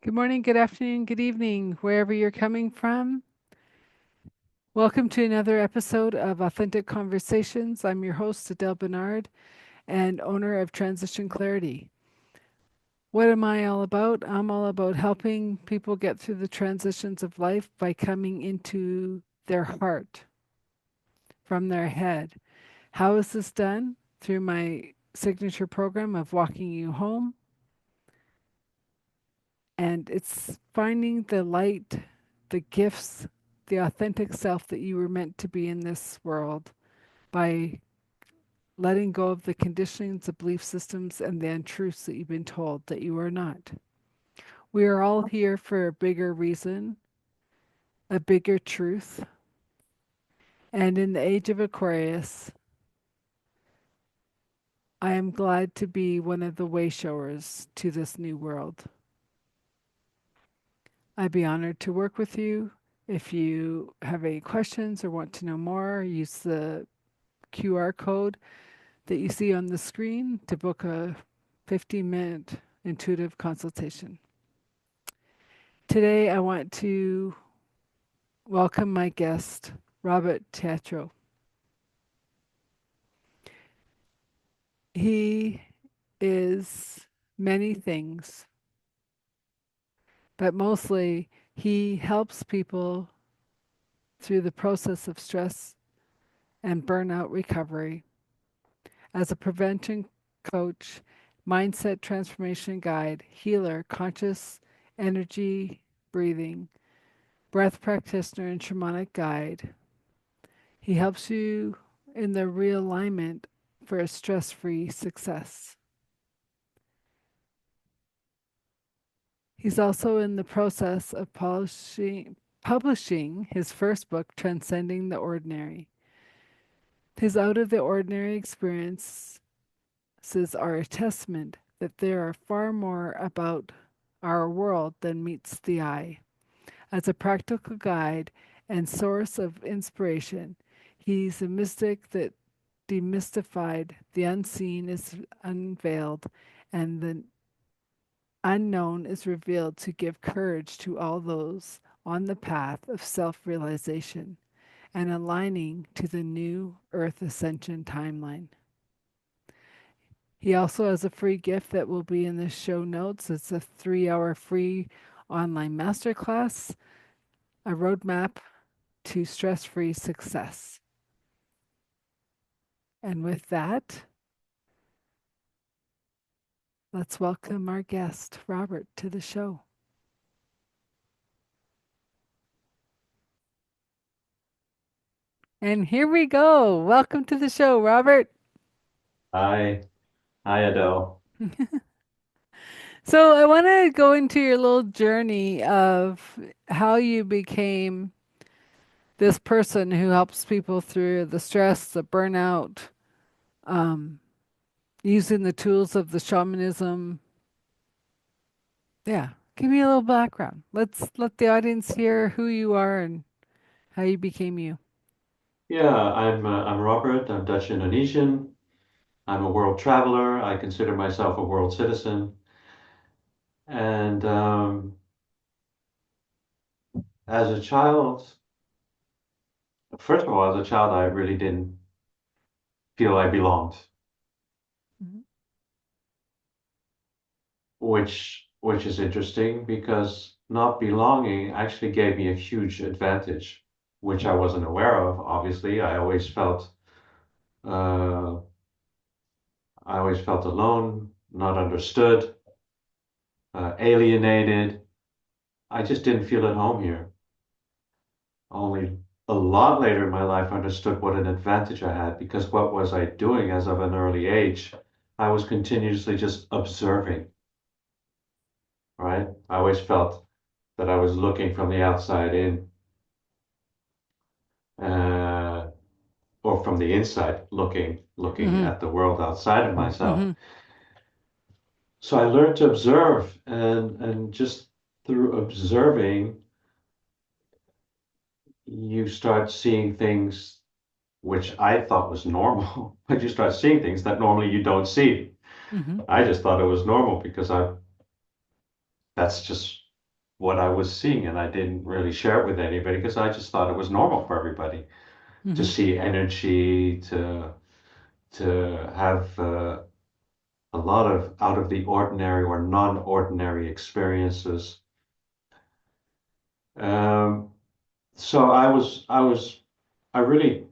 Good morning, good afternoon, good evening, wherever you're coming from. Welcome to another episode of Authentic Conversations. I'm your host, Adele Bernard, and owner of Transition Clarity. What am I all about? I'm all about helping people get through the transitions of life by coming into their heart from their head. How is this done? Through my signature program of Walking You Home. And it's finding the light, the gifts, the authentic self that you were meant to be in this world by letting go of the conditionings, the belief systems, and the untruths that you've been told that you are not. We are all here for a bigger reason, a bigger truth. And in the age of Aquarius, I am glad to be one of the way showers to this new world. I'd be honored to work with you. If you have any questions or want to know more, use the QR code that you see on the screen to book a 15-minute intuitive consultation. Today, I want to welcome my guest, Robert Tettero. He is many things, but mostly he helps people through the process of stress and burnout recovery as a prevention coach, mindset transformation guide, healer, conscious energy breathing, breath practitioner, and shamanic guide. He helps you in the realignment for a stress free success. He's also in the process of publishing his first book, Transcending the Ordinary. His out of the ordinary experiences are a testament that there are far more about our world than meets the eye. As a practical guide and source of inspiration, he's a mystic that demystified the unseen is unveiled and the unknown is revealed to give courage to all those on the path of self realization and aligning to the new Earth Ascension timeline. He also has a free gift that will be in the show notes. It's a 3-hour free online masterclass, a roadmap to stress free success. And with that, let's welcome our guest, Robert, to the show. And here we go. Welcome to the show, Robert. Hi, hi Adele. So, I want to go into your little journey of how you became this person who helps people through the stress, the burnout, um, using the tools of the shamanism. Yeah, give me a little background. Let's let the audience hear who you are and how you became you. Yeah, I'm Robert. I'm Dutch Indonesian. I'm a world traveler. I consider myself a world citizen. And as a child, first of all, as a child, I really didn't feel I belonged, Mhm. which is interesting because not belonging actually gave me a huge advantage, which I wasn't aware of. Obviously, uh, I always felt alone, not understood, alienated. I just didn't feel at home here. Only a lot later in my life I understood what an advantage I had because what was I doing as of an early age? I was continuously just observing, right? I always felt that I was looking from the outside in, uh, or from the inside, looking Mhm. at the world outside of myself. Mhm. So I learned to observe, and just through observing, you start seeing things which I thought was normal, but you start seeing things that normally you don't see. Mhm. I just thought it was normal because that's just what I was seeing, and I didn't really share it with anybody because I just thought it was normal for everybody to Mm-hmm. see energy, to have a lot of out of the ordinary or non-ordinary experiences. Um, so I really,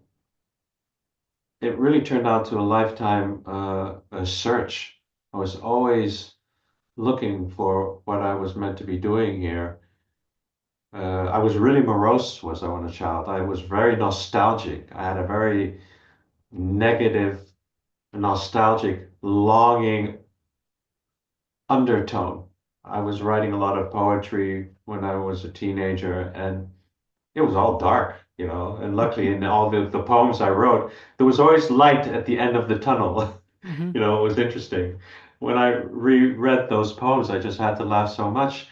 it really turned out to a lifetime a search. I was always looking for what I was meant to be doing here. I was really morose was I when a child. I was very nostalgic. I had a very negative, nostalgic, longing undertone. I was writing a lot of poetry when I was a teenager, and it was all dark, you know. And luckily, in all the poems I wrote, there was always light at the end of the tunnel. Mm-hmm. You know, it was interesting. When I reread those poems, I just had to laugh so much,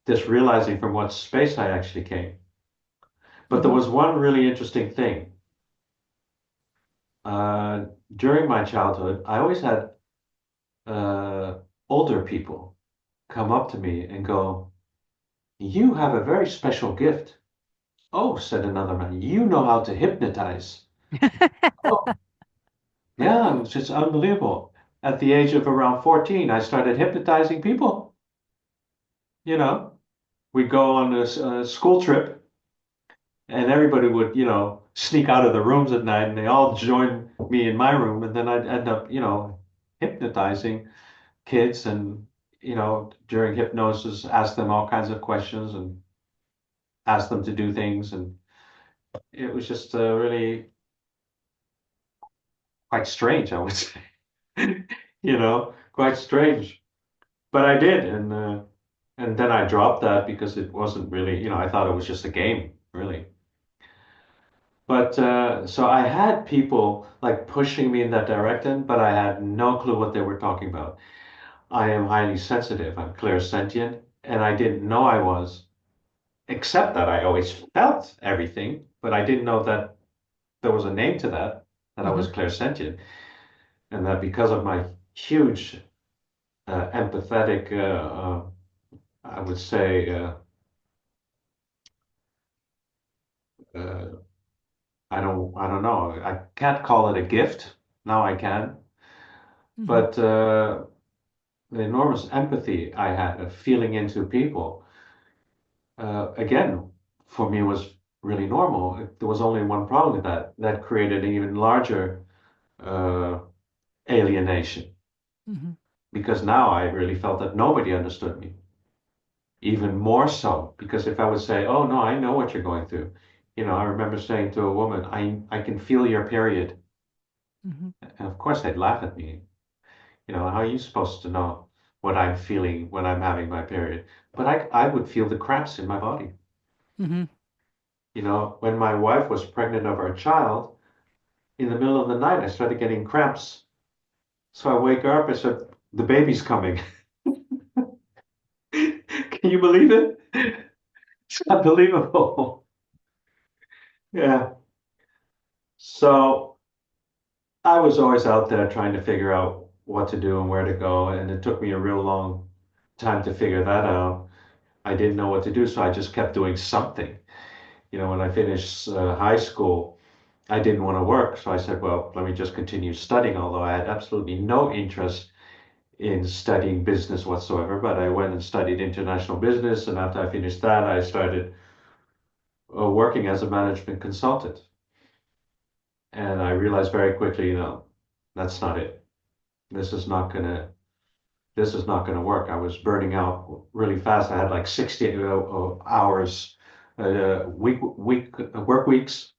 just realizing from what space I actually came. But there Mm-hmm. was one really interesting thing. Uh, During my childhood, I always had uh, older people come up to me and go, "You have a very special gift." "Oh," said another man, "you know how to hypnotize." Oh, yeah, it was just unbelievable. At the age of around 14, I started hypnotizing people. You know, we'd go on a school trip and everybody would, you know, sneak out of the rooms at night and they all join me in my room. And then I'd end up, you know, hypnotizing kids and, you know, during hypnosis, ask them all kinds of questions and ask them to do things. And it was just really quite strange, I would say, you know, quite strange. But I did. And then I dropped that because it wasn't really, you know, I thought it was just a game, really. But so I had people like pushing me in that direction, but I had no clue what they were talking about. I am highly sensitive. I'm clairsentient, and I didn't know I was, except that I always felt everything, but I didn't know that there was a name to that, that I Mm-hmm. was clairsentient, and that because of my huge empathetic, I would say, uh, I don't know. I can't call it a gift. Now I can, Mm-hmm. but the enormous empathy I had of feeling into people, again, for me was really normal. There was only one problem with that. That created an even larger uh, alienation Mm-hmm. because now I really felt that nobody understood me. Even more so, because if I would say, "Oh no, I know what you're going through," you know, I remember saying to a woman, I can feel your period," Mm-hmm. and of course they'd laugh at me. You know, how are you supposed to know what I'm feeling when I'm having my period? But I would feel the cramps in my body. Mm-hmm. You know, when my wife was pregnant of our child, in the middle of the night, I started getting cramps. So I wake her up and said, "The baby's coming." Can you believe it? It's unbelievable. Yeah. So I was always out there trying to figure out what to do and where to go. And it took me a real long time to figure that out. I didn't know what to do, so I just kept doing something. You know, when I finished high school, I didn't want to work. So I said, well, let me just continue studying, although I had absolutely no interest in studying business whatsoever. But I went and studied international business. And after I finished that, I started working as a management consultant. And I realized very quickly, you know, that's not it. This is not gonna, this is not gonna work. I was burning out really fast. I had like 60 hours work weeks.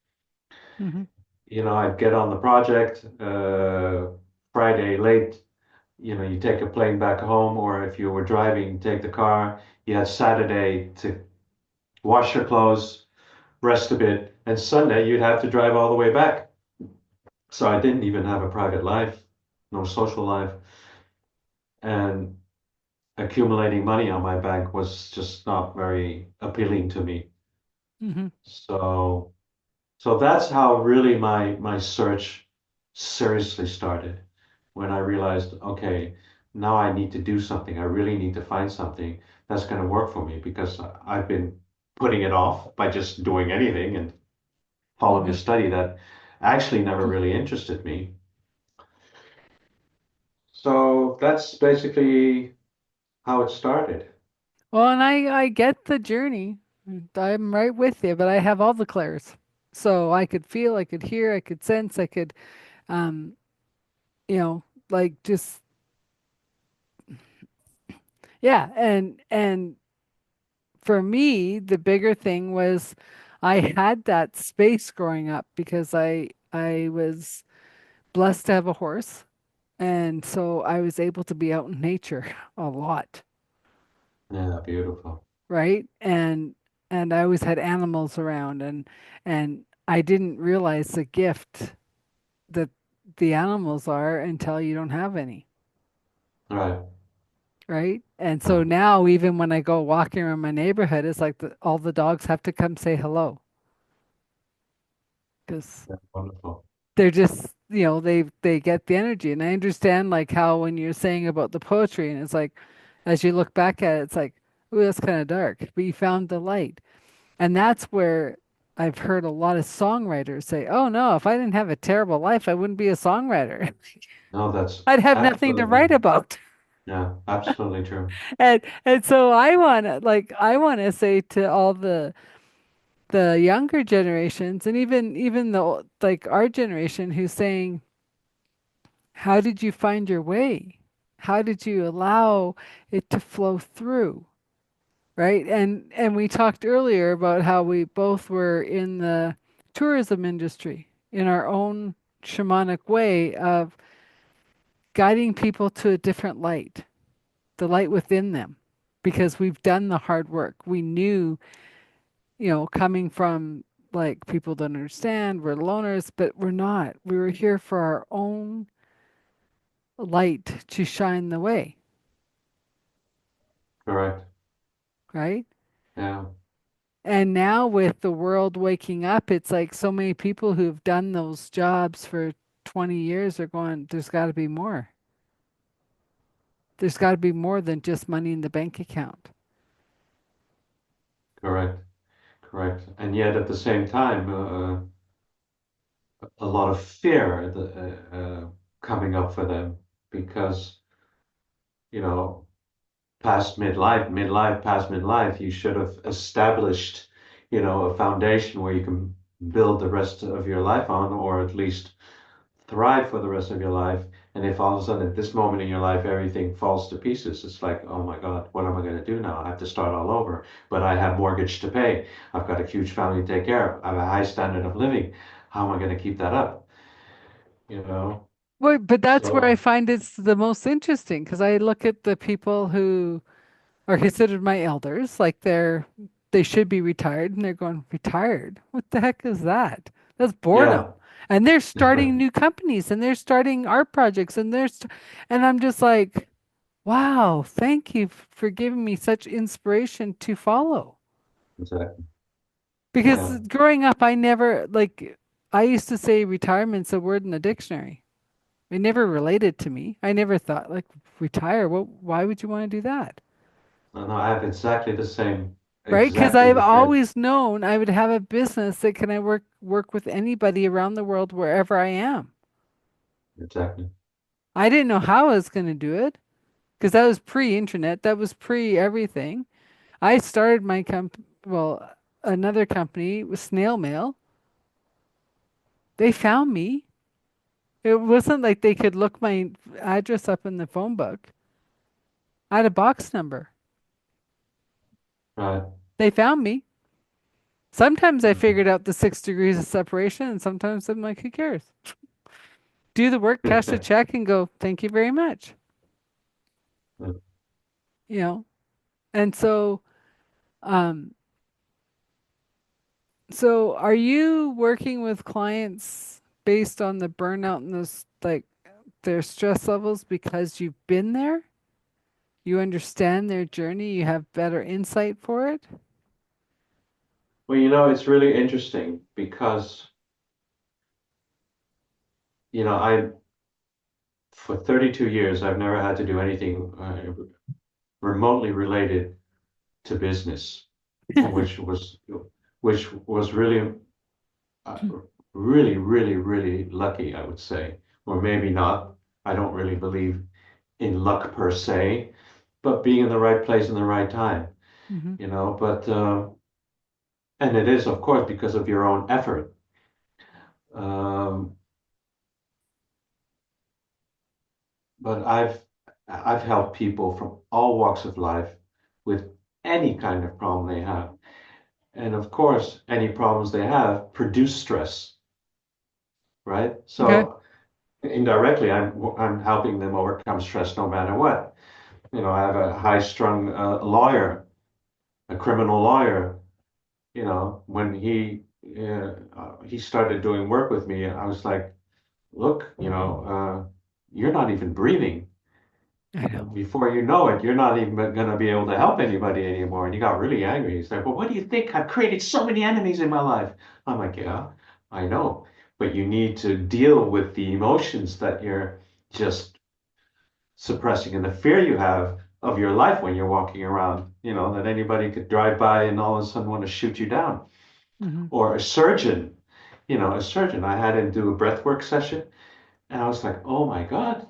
Mm-hmm. You know, I'd get on the project Friday late. You know, you take a plane back home, or if you were driving, take the car. You had Saturday to wash your clothes, rest a bit, and Sunday you'd have to drive all the way back. So I didn't even have a private life, no social life, and accumulating money on my bank was just not very appealing to me. Mm-hmm. So, so that's how really my search seriously started when I realized, okay. now I need to do something. I really need to find something that's going to work for me because I've been putting it off by just doing anything and following a Hmm. study that actually never really interested me. So that's basically how it started. Well, and I get the journey. I'm right with you, but I have all the clairs. So I could feel, I could hear, I could sense, I could, um, you know, like just yeah. And for me, the bigger thing was I had that space growing up because I was blessed to have a horse, and so I was able to be out in nature a lot, Yeah, beautiful. right? And I always had animals around, and I didn't realize the gift that the animals are until you don't have any, Right. right? And so Right. now even when I go walking around my neighborhood, it's like all the dogs have to come say hello because Yeah, wonderful. they're just, they get the energy. And I understand like how when you're saying about the poetry and it's like as you look back at it, it's like, ooh, that's kind of dark, but you found the light. And that's where I've heard a lot of songwriters say, oh no, if I didn't have a terrible life, I wouldn't be a songwriter. No, that's I'd have nothing to absolutely, write about. yeah, absolutely true. And so I want to say to all the younger generations and even the like our generation who's saying, how did you find your way? How did you allow it to flow through? Right? And we talked earlier about how we both were in the tourism industry in our own shamanic way of guiding people to a different light, the light within them, because we've done the hard work. We knew, coming from like people don't understand, we're loners, but we're not. We were here for our own light to shine the way, Correct. right? Yeah, And now with the world waking up, it's like so many people who've done those jobs for 20 years are going, there's got to be more. There's got to be more than just money in the bank account. correct. Correct. And yet at the same time, a lot of fear coming up for them because, you know, past midlife, you should have established, a foundation where you can build the rest of your life on, or at least thrive for the rest of your life. And if all of a sudden at this moment in your life everything falls to pieces, it's like, oh my God, what am I going to do now? I have to start all over. But I have mortgage to pay. I've got a huge family to take care of. I have a high standard of living. How am I going to keep that up? You know? Well, but that's where I So find it's the most interesting because I look at the people who are considered my elders, like they should be retired, and they're going, retired? What the heck is that? That's boredom. yeah, And they're starting new companies and they're starting art projects and I'm just like, wow, thank you for giving me such inspiration to follow. exactly. Because Yeah, growing up, I never, like, I used to say retirement's a word in the dictionary. It never related to me. I never thought, like, retire. Why would you want to do that? no, no, I have Right? Because exactly I've the same. always known I would have a business that can I work with anybody around the world wherever I am. Exactly. I didn't know how I was going to do it because that was pre-internet. That was pre everything. I started my another company with snail mail. They found me. It wasn't like they could look my address up in the phone book. I had a box number. Right. They found me. Sometimes I figured out the 6 degrees of separation, and sometimes I'm like, who cares? Do the work, cash the check, and go, thank you very much. You know? And um, so are you working with clients based on the burnout and this, like their stress levels because you've been there? You understand their journey, you have better insight for it? Well, it's really interesting because, I for 32 years, I've never had to do anything remotely related to business, which was which was uh, really lucky, I would say, or maybe not. I don't really believe in luck per se, but being in the right place in the right time, Hmm. you know. But and it is, of course, because of your own effort. Um, but I've helped people from all walks of life with any kind of problem they have. And of course, any problems they have produce stress, right? Okay. So indirectly, I'm helping them overcome stress no matter what. You know, I have a high-strung lawyer, a criminal lawyer. You know, when he started doing work with me, I was like, look, you're not even breathing. I know. Before you know it, you're not even going to be able to help anybody anymore. And he got really angry. He's like, well, what do you think? I've created so many enemies in my life. I'm like, yeah, I know. But you need to deal with the emotions that you're just suppressing and the fear you have of your life when you're walking around, that anybody could drive by and all of a sudden want to shoot you down. Hmm. Or a surgeon, I had him do a breathwork session. And I was like, oh my God,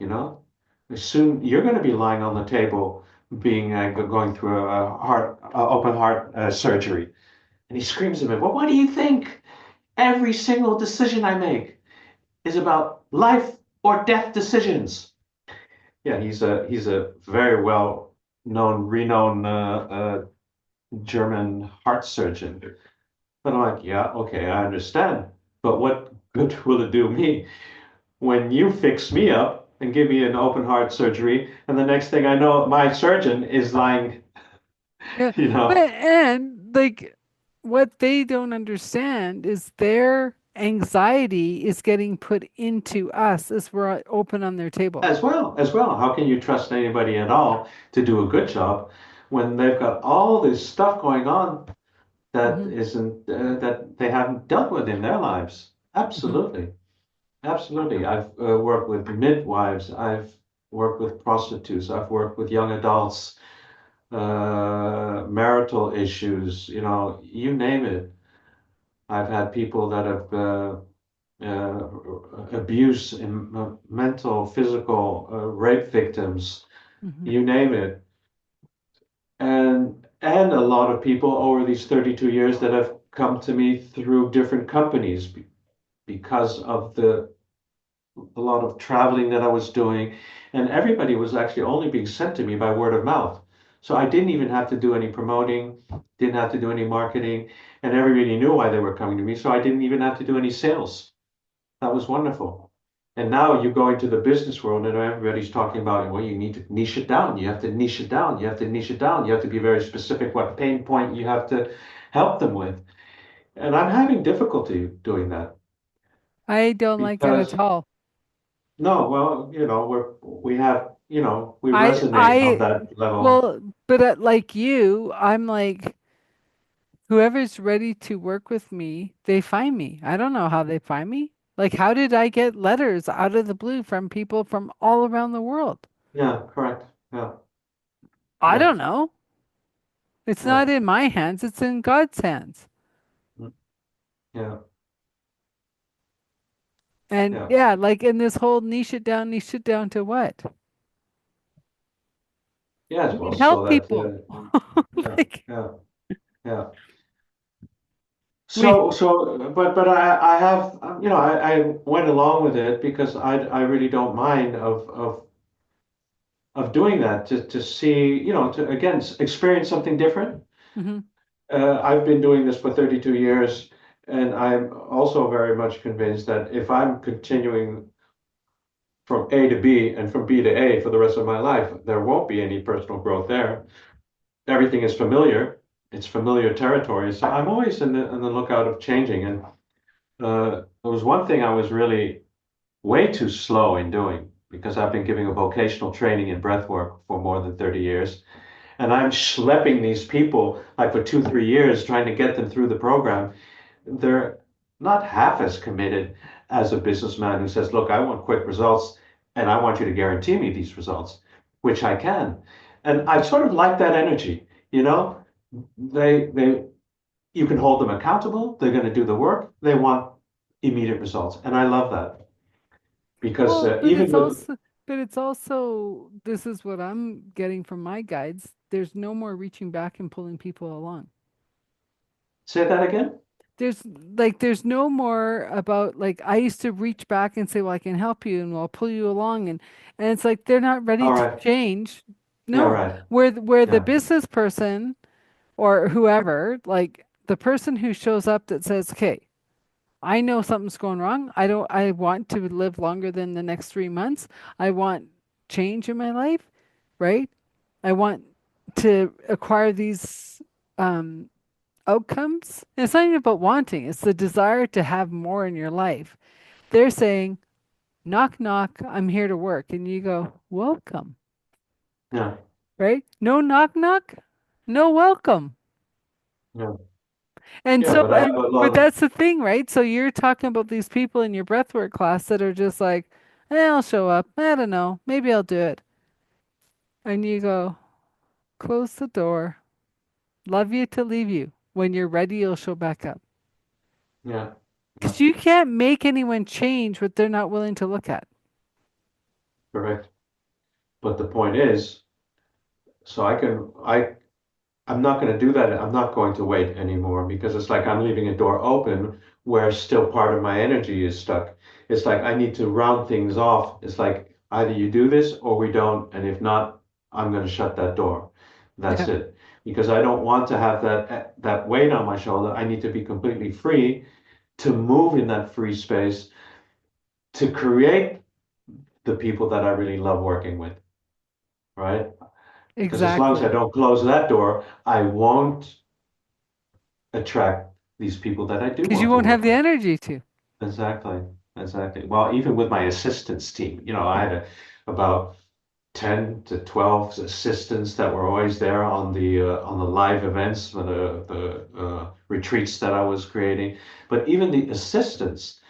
soon you're going to be lying on the table being going through open heart surgery. And he screams at me, well, what do you think? Every single decision I make is about life or death decisions. Yeah, he's a very well known, renowned German heart surgeon. But I'm like, yeah, okay, I understand. But what good will it do me when you fix me up and give me an open heart surgery, and the next thing I know, my surgeon is lying, Yeah. you But know, and like what they don't understand is their anxiety is getting put into us as we're open on their table. as well. How can you trust anybody at all to do a good job when they've got all this stuff going on that Hmm. isn't that they haven't dealt with in their lives? Hmm. Absolutely, absolutely. I've worked with midwives. I've worked with prostitutes. I've worked with young adults, marital issues. You name it. I've had people that have abuse and mental, physical, rape victims, Hmm. you name it. And a lot of people over these 32 years that have come to me through different companies because of a lot of traveling that I was doing. And everybody was actually only being sent to me by word of mouth. So I didn't even have to do any promoting, didn't have to do any marketing, and everybody knew why they were coming to me. So I didn't even have to do any sales. That was wonderful. And now you go into the business world and everybody's talking about, well, you need to niche it down. You have to niche it down. You have to niche it down. You have to be very specific what pain point you have to help them with. And I'm having difficulty doing that I don't like that at because all. no, well, we resonate on I that level. well, but like you, I'm like whoever's ready to work with me, they find me. I don't know how they find me. Like, how did I get letters out of the blue from people from all around the world? Yeah, correct. Yeah, I yeah, don't know. It's yeah, not in my hands, it's in God's hands. mm, yeah, And yeah. yeah, like in this whole niche it down to what? Yes, We well, help so that, people. yeah, Like yeah, yeah. we But I have, I went along with it because I really don't mind of doing that to see, to again experience something different. Mhm. I've been doing this for 32 years, and I'm also very much convinced that if I'm continuing from A to B and from B to A for the rest of my life, there won't be any personal growth there. Everything is familiar. It's familiar territory. So I'm always in the lookout of changing. And there was one thing I was really way too slow in doing because I've been giving a vocational training in breathwork for more than 30 years. And I'm schlepping these people like for 2, 3 years trying to get them through the program. They're not half as committed as a businessman who says, look, I want quick results. and I want you to guarantee me these results, which I can. And I sort of like that energy, you know? They you can hold them accountable. They're going to do the work. They want immediate results. And I love that because Well, even with, but it's also, this is what I'm getting from my guides. There's no more reaching back and pulling people along. say that again? There's there's no more about like I used to reach back and say, well, I can help you and I'll pull you along and it's like they're not ready All to right. change. Yeah, No, right. where the Yeah. business person or whoever, like the person who shows up that says, okay, I know something's going wrong. I want to live longer than the next 3 months. I want change in my life, right? I want to acquire these um, outcomes. And it's not even about wanting, it's the desire to have more in your life. They're saying, knock, knock, I'm here to work. And you go, welcome, Yeah. right? No knock, knock, no welcome. Yeah. And Yeah. so, But I have a but lot. that's the thing, right? So you're talking about these people in your breathwork class that are just like, I'll show up. I don't know. Maybe I'll do it. And you go, close the door. Love you to leave you. When you're ready, you'll show back up. Yeah. Yeah. Because you can't make anyone change what they're not willing to look at. Correct. But the point is, so I'm not going to do that. I'm not going to wait anymore because it's like I'm leaving a door open where still part of my energy is stuck. It's like I need to round things off. It's like either you do this or we don't. And if not, I'm going to shut that door. That's Yeah, it. Because I don't want to have that weight on my shoulder. I need to be completely free to move in that free space to create the people that I really love working with, right? Because as long as I exactly. don't close that door, I won't attract these people that I do Because you want to won't have work the with. energy to. Exactly. Exactly. Well, even with my assistants team, I had about 10 to 12 assistants that were always there on the live events for the retreats that I was creating. But even the assistants,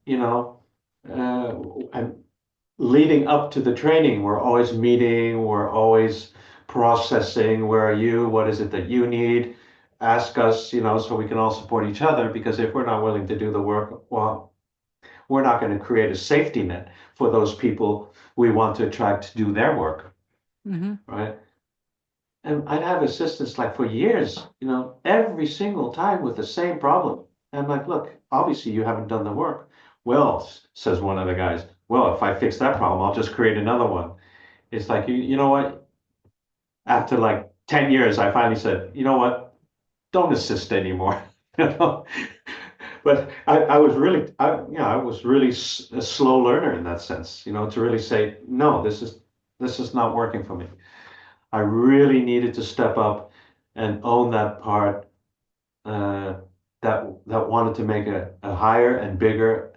you know, and leading up to the training, we're always meeting, we're always processing. Where are you? What is it that you need? Ask us, so we can all support each other. Because if we're not willing to do the work, well, we're not going to create a safety net for those people we want to attract to do their work, Hmm. right? And I'd have assistants like for years, every single time with the same problem. And I'm like, look, obviously you haven't done the work. Well, says one of the guys, well, if I fix that problem, I'll just create another one. It's like, you know what? After like 10 years, I finally said, you know what? Don't assist anymore. You know? But I was really, I was really a slow learner in that sense, to really say, no, this is not working for me. I really needed to step up and own that part uh, that wanted to make a higher and bigger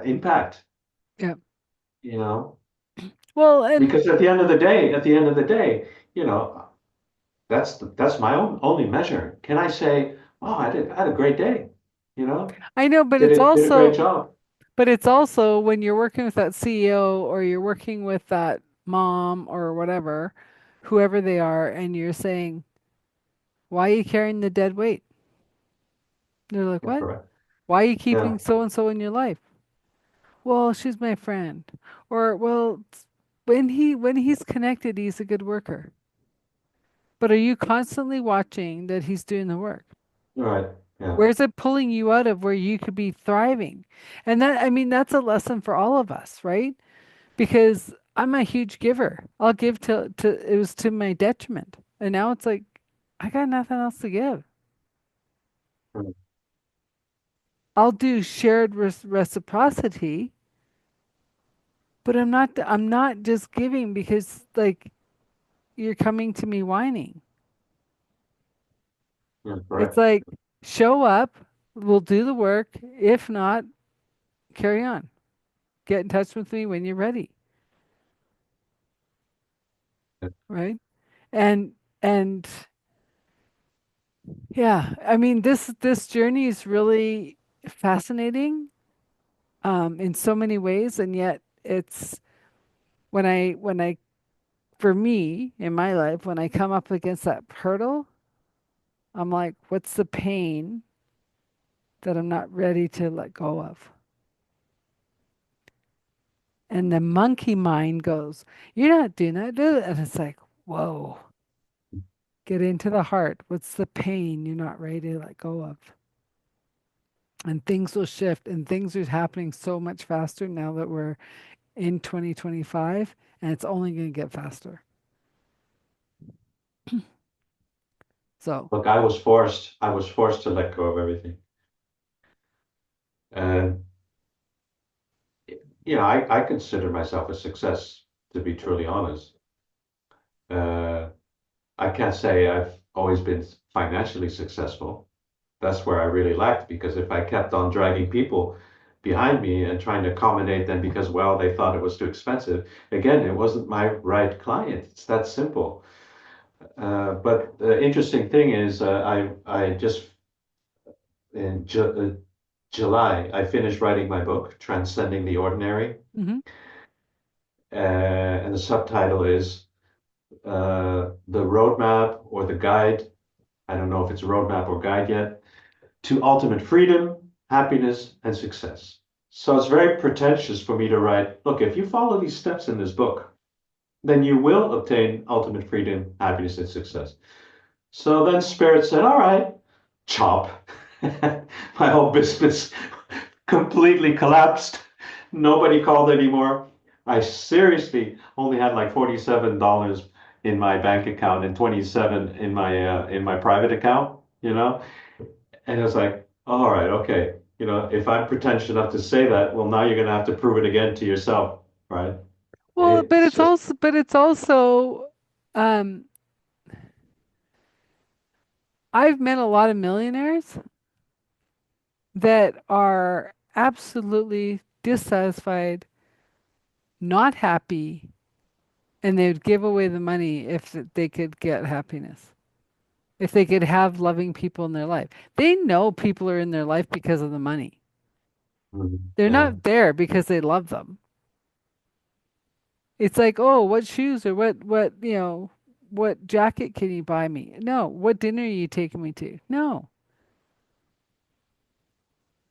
impact, Yeah. you know, Well, and because at the end of the day, you know, that's my only measure. Can I say, oh, I had a great day, you know, I know, did a great job. but it's also when you're working with that CEO or you're working with that mom or whatever, whoever they are, and you're saying, why are you carrying the dead weight? They're like, Yeah, what? correct. Why are you Yeah, keeping so and so in your life? Well, she's my friend. Or, well, when he's connected, he's a good worker. But are you constantly watching that he's doing the work? right. Yeah, Where's it pulling you out of where you could be thriving? And that, I mean, that's a lesson for all of us, right? Because I'm a huge giver. I'll give to it was to my detriment. And now it's like I got nothing else to give. right. I'll do shared reciprocity, but I'm not just giving because like you're coming to me whining. Yeah, It's correct. like show up, we'll do the work. If not, carry on. Get in touch with me when you're ready, right? And and yeah, I mean this journey is really fascinating in so many ways, and yet it's when I for me in my life, when I come up against that hurdle, I'm like, what's the pain that I'm not ready to let go of? And the monkey mind goes, you're not doing that, do it. And it's like, whoa, get into the heart. What's the pain you're not ready to let go of? And things will shift, and things are happening so much faster now that we're in 2025, and it's only going to get faster. So, Look, I was forced to let go of everything. And I consider myself a success, to be truly honest. Uh, I can't say I've always been financially successful. That's where I really lacked because if I kept on dragging people behind me and trying to accommodate them because, well, they thought it was too expensive, again, it wasn't my right client. It's that simple. But the interesting thing is, I just in July, I finished writing my book, Transcending the Ordinary, mhm. and the subtitle is The Roadmap or the Guide. I don't know if it's a roadmap or guide yet to ultimate freedom, happiness, and success. So it's very pretentious for me to write, look, if you follow these steps in this book, then you will obtain ultimate freedom, happiness, and success. So then Spirit said, all right, chop. My whole business completely collapsed. Nobody called anymore. I seriously only had like $47 in my bank account and 27 in my private account, And I was like, all right, okay. If I'm pretentious enough to say that, well, now you're going to have to prove it again to yourself, right? Well, It's just, but it's also, um, I've met a lot of millionaires that are absolutely dissatisfied, not happy, and they would give away the money if they could get happiness, if they could have loving people in their life. They know people are in their life because of the money. They're yeah, not there because they love them. It's like, oh, what shoes or what jacket can you buy me? No. What dinner are you taking me to? No.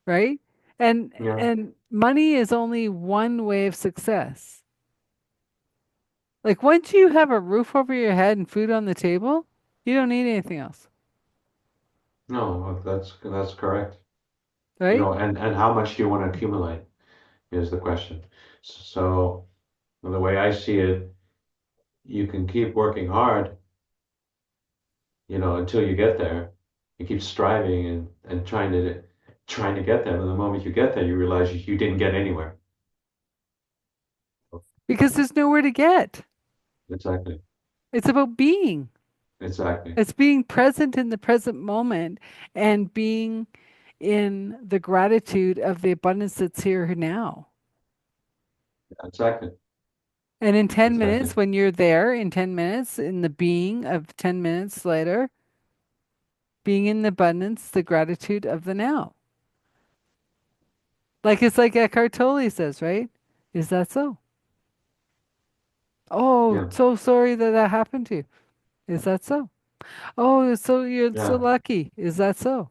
Right? yeah. And money is only one way of success. Like once you have a roof over your head and food on the table, you don't need anything else, No, that's correct. right? And how much do you want to accumulate is the question. So the way I see it, you can keep working hard, until you get there. You keep striving and trying to get there. And the moment you get there, you realize you didn't get anywhere. Because there's nowhere to get. Exactly. It's about being. Exactly. It's being present in the present moment and being in the gratitude of the abundance that's here now. Exactly. And in 10 minutes, Exactly. when you're there, in 10 minutes, in the being of 10 minutes later, being in the abundance, the gratitude of the now. Like it's like Eckhart Tolle says, right? Is that so? Oh, Yeah. so sorry that that happened to you. Is that so? Oh, so you're so Yeah. lucky. Is that so?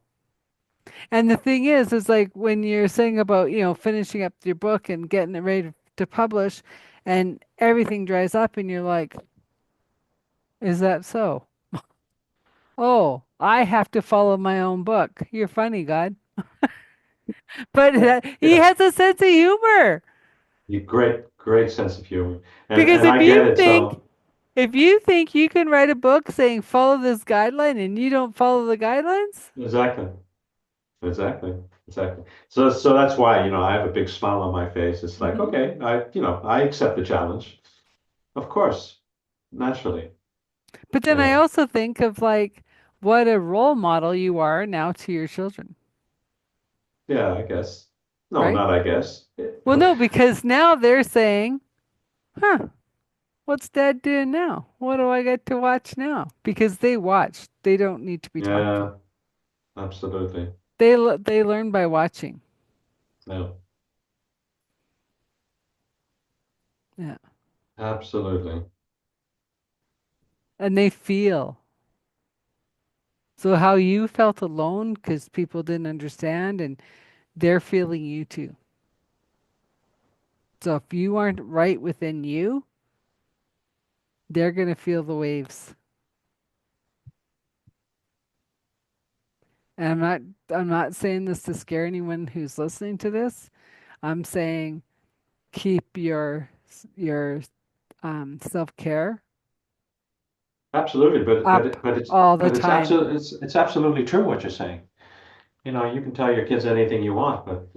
And the thing is like when you're saying about, finishing up your book and getting it ready to publish and everything dries up and you're like, is that so? Oh, I have to follow my own book. You're funny, God. But he Yeah. has a sense of humor. You great, great sense of humor. And Because and I get it. So if you think you can write a book saying follow this guideline and you don't follow the guidelines, exactly. Exactly. Exactly. So that's why, I have a big smile on my face. It's like, hmm okay, I accept the challenge. Of course. Naturally. but then I Yeah. also think of like what a role model you are now to your children, Yeah, I guess. No, right? not I guess. Well, no, because now they're saying, huh, what's dad doing now? What do I get to watch now? Because they watch, they don't need to be talked to. Yeah, absolutely. They learn by watching. Yeah. Yeah. Absolutely. And they feel. So how you felt alone because people didn't understand and they're feeling you too. So if you aren't right within you, they're going to feel the waves. And I'm not saying this to scare anyone who's listening to this. I'm saying keep your self-care Absolutely. up all the But it's time. absolutely it's absolutely true what you're saying. You know, you can tell your kids anything you want, but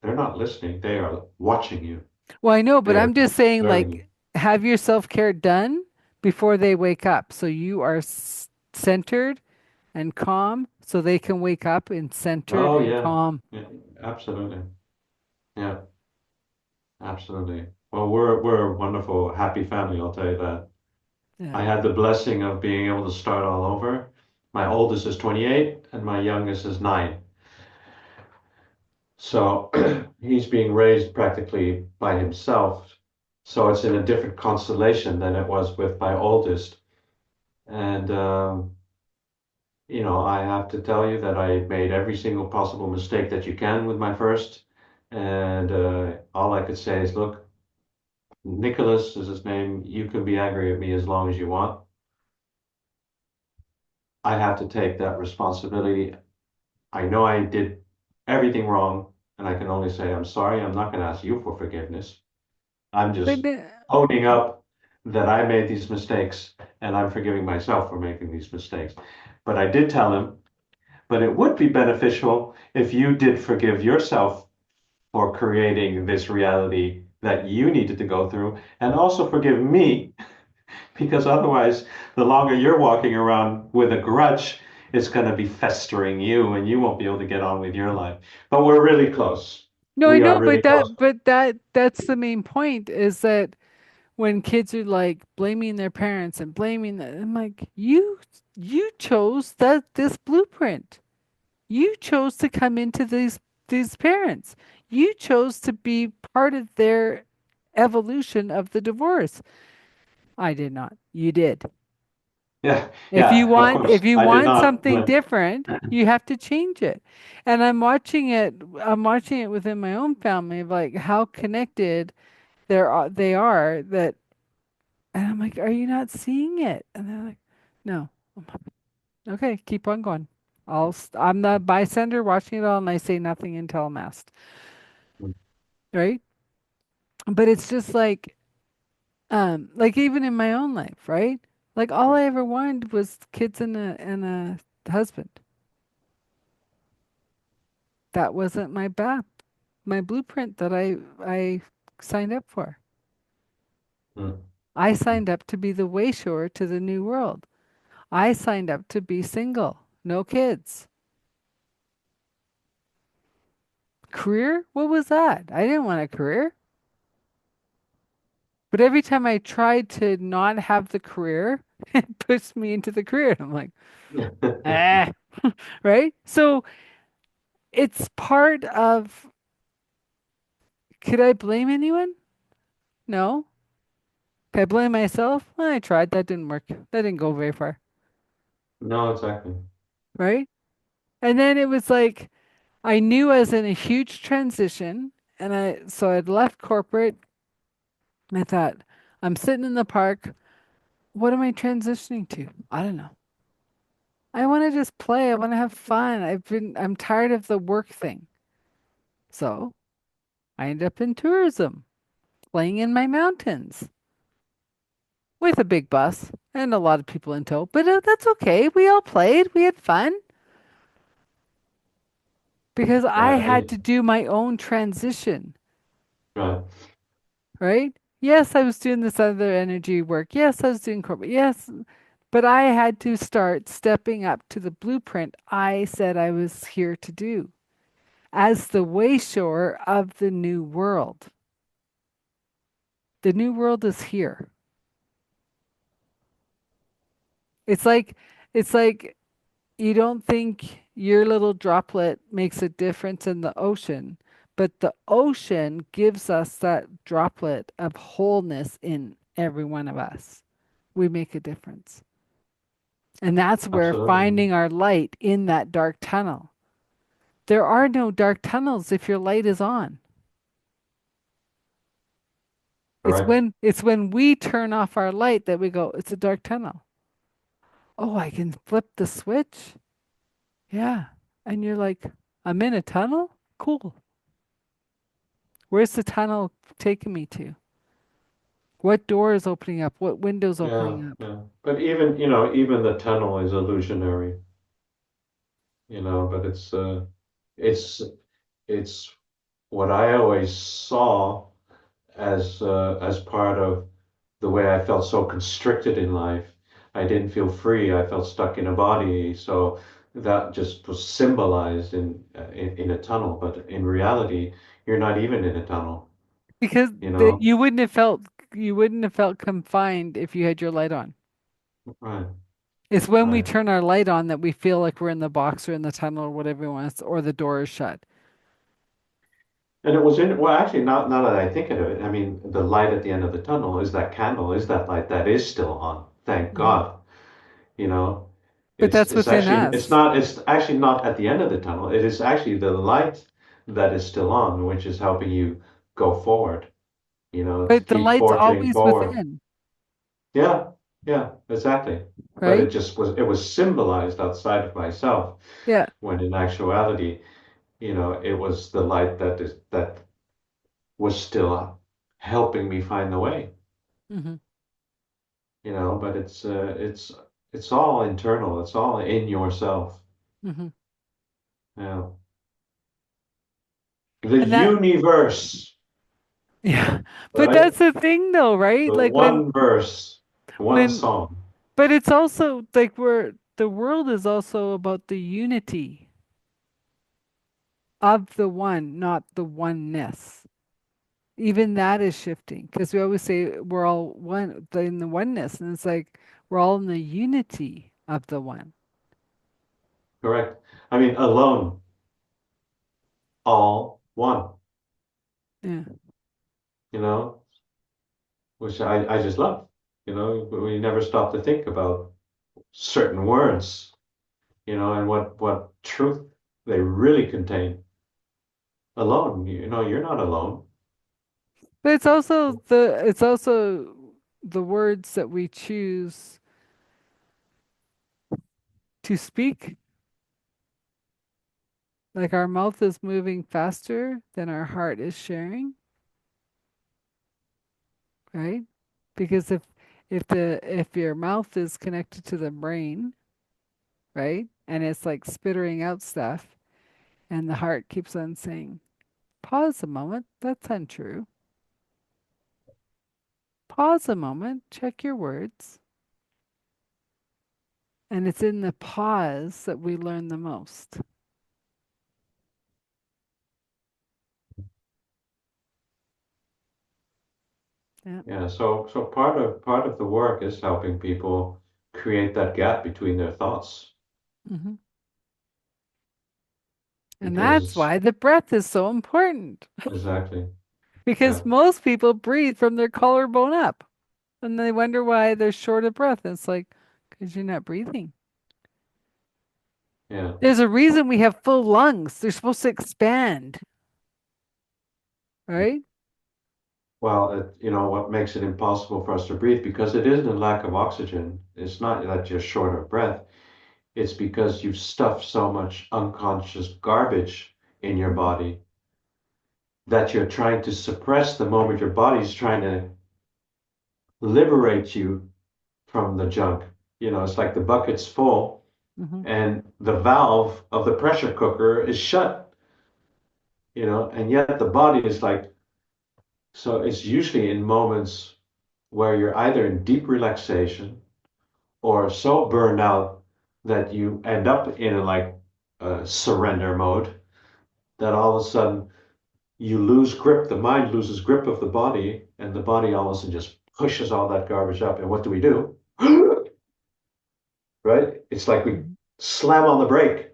they're not listening. They are watching you. Well, I know, but They are I'm just saying observing you. like have your self-care done before they wake up so you are centered and calm so they can wake up and centered Oh and yeah. calm. Yeah, absolutely. Yeah, absolutely. Well, we're a wonderful, happy family, I'll tell you that. Yeah. I had the blessing of being able to start all over. My oldest is 28 and my youngest is 9. So he's being raised practically by himself. So it's in a different constellation than it was with my oldest. And, I have to tell you that I made every single possible mistake that you can with my first. And all I could say is, look, Nicholas is his name. You can be angry at me as long as you want. I have to take that responsibility. I know I did everything wrong, and I can only say I'm sorry. I'm not going to ask you for forgiveness. I'm But just owning up that I made these mistakes, and I'm forgiving myself for making these mistakes. But I did tell him, but it would be beneficial if you did forgive yourself for creating this reality that you needed to go through, and also forgive me, because otherwise, the longer you're walking around with a grudge, it's going to be festering you, and you won't be able to get on with your life. But we're really close. no, I We are know, really but close. that's the main point is that when kids are like blaming their parents and blaming that, I'm like, you chose this blueprint. You chose to come into these parents. You chose to be part of their evolution of the divorce. I did not. You did. Yeah, If you yeah, of want course. if you I did want not something blame. different, you have to change it. And I'm watching it within my own family of like how connected they are that and I'm like, "Are you not seeing it?" And they're like, "No." I'm like, okay, keep on going. I'm the bystander watching it all and I say nothing until I'm asked, right? But it's just like even in my own life, right? Like all I ever wanted was kids and a husband. That wasn't my blueprint that I signed up for. Mm, I signed up to be the wayshower to the new world. I signed up to be single, no kids. Career? What was that? I didn't want a career. But every time I tried to not have the career, it pushed me into the career. And I'm like, mm. ah, right? So it's part of, could I blame anyone? No. Could I blame myself? Well, I tried. That didn't work. That didn't go very far. No, exactly. Right? And then it was like, I knew I was in a huge transition. And so I'd left corporate. And I thought, I'm sitting in the park. What am I transitioning to? I don't know. I want to just play. I want to have fun. I'm tired of the work thing. So I ended up in tourism, playing in my mountains with a big bus and a lot of people in tow. But that's okay. We all played. We had fun because I had Right, to do my own transition, right. right? Yes, I was doing this other energy work. Yes, I was doing corporate. Yes, but I had to start stepping up to the blueprint I said I was here to do as the wayshower of the new world. The new world is here. It's like it's like you don't think your little droplet makes a difference in the ocean, But the ocean gives us that droplet of wholeness in every one of us. We make a difference. And that's where Absolutely. finding our light in that dark tunnel. There are no dark tunnels if your light is on. Correct. It's when we turn off our light that we go, it's a dark tunnel. Oh, I can flip the switch. Yeah. And you're like, I'm in a tunnel? Cool. Where's the tunnel taking me to? What door is opening up? What windows Yeah, opening up? yeah. But even, even the tunnel is illusionary, but it's it's what I always saw as part of the way I felt so constricted in life. I didn't feel free. I felt stuck in a body. So that just was symbolized in a tunnel. But in reality, you're not even in a tunnel, Because you know? you wouldn't have felt confined if you had your light on. Right, It's when we right. turn our light on that we feel like we're in the box or in the tunnel or whatever we want, or the door is shut. And it was well, actually, now that I think of it, I mean, the light at the end of the tunnel is that candle, is that light that is still on. Thank Hmm. God. You know, But that's within us, it's actually not at the end of the tunnel. It is actually the light that is still on, which is helping you go forward, to but the keep light's forging always forward. within, Yeah, yeah, exactly. But right? it was symbolized outside of myself, Yeah. when in actuality, it was the light that was still helping me find the way, Hmm. but it's all internal. It's all in yourself. Hmm. Yeah. The And that, universe, yeah. But right? that's the thing, though, right? The Like one verse, one when, song. but it's also like the world is also about the unity of the one, not the oneness. Even that is shifting because we always say we're all one in the oneness, and it's like we're all in the unity of the one. Correct. I mean, alone, all one, Yeah. you know, which I just love. We never stop to think about certain words, and what truth they really contain. Alone, you're not alone. But it's also the words that we choose to speak. Like our mouth is moving faster than our heart is sharing, right? Because if your mouth is connected to the brain, right? And it's like spittering out stuff, and the heart keeps on saying, pause a moment, that's untrue. Pause a moment, check your words. And it's in the pause that we learn the most. Yeah. Yeah, so part of the work is helping people create that gap between their thoughts, Hmm. And because that's it's why the breath is so important. exactly, yeah, Because most people breathe from their collarbone up and they wonder why they're short of breath. And it's like, because you're not breathing. yeah. There's a reason we have full lungs. They're supposed to expand, right? Well, what makes it impossible for us to breathe, because it isn't a lack of oxygen. It's not that you're short of breath. It's because you've stuffed so much unconscious garbage in your Mhm. body that you're trying to suppress the moment your body's trying to liberate you from the junk. It's like the bucket's full Mhm. and the valve of the pressure cooker is shut, and yet the body is like, so it's usually in moments where you're either in deep relaxation or so burned out that you end up in a surrender mode, that all of a sudden you lose grip, the mind loses grip of the body, and the body all of a sudden just pushes all that garbage up. And what do we do? Right? It's like we Mhm. slam on the brake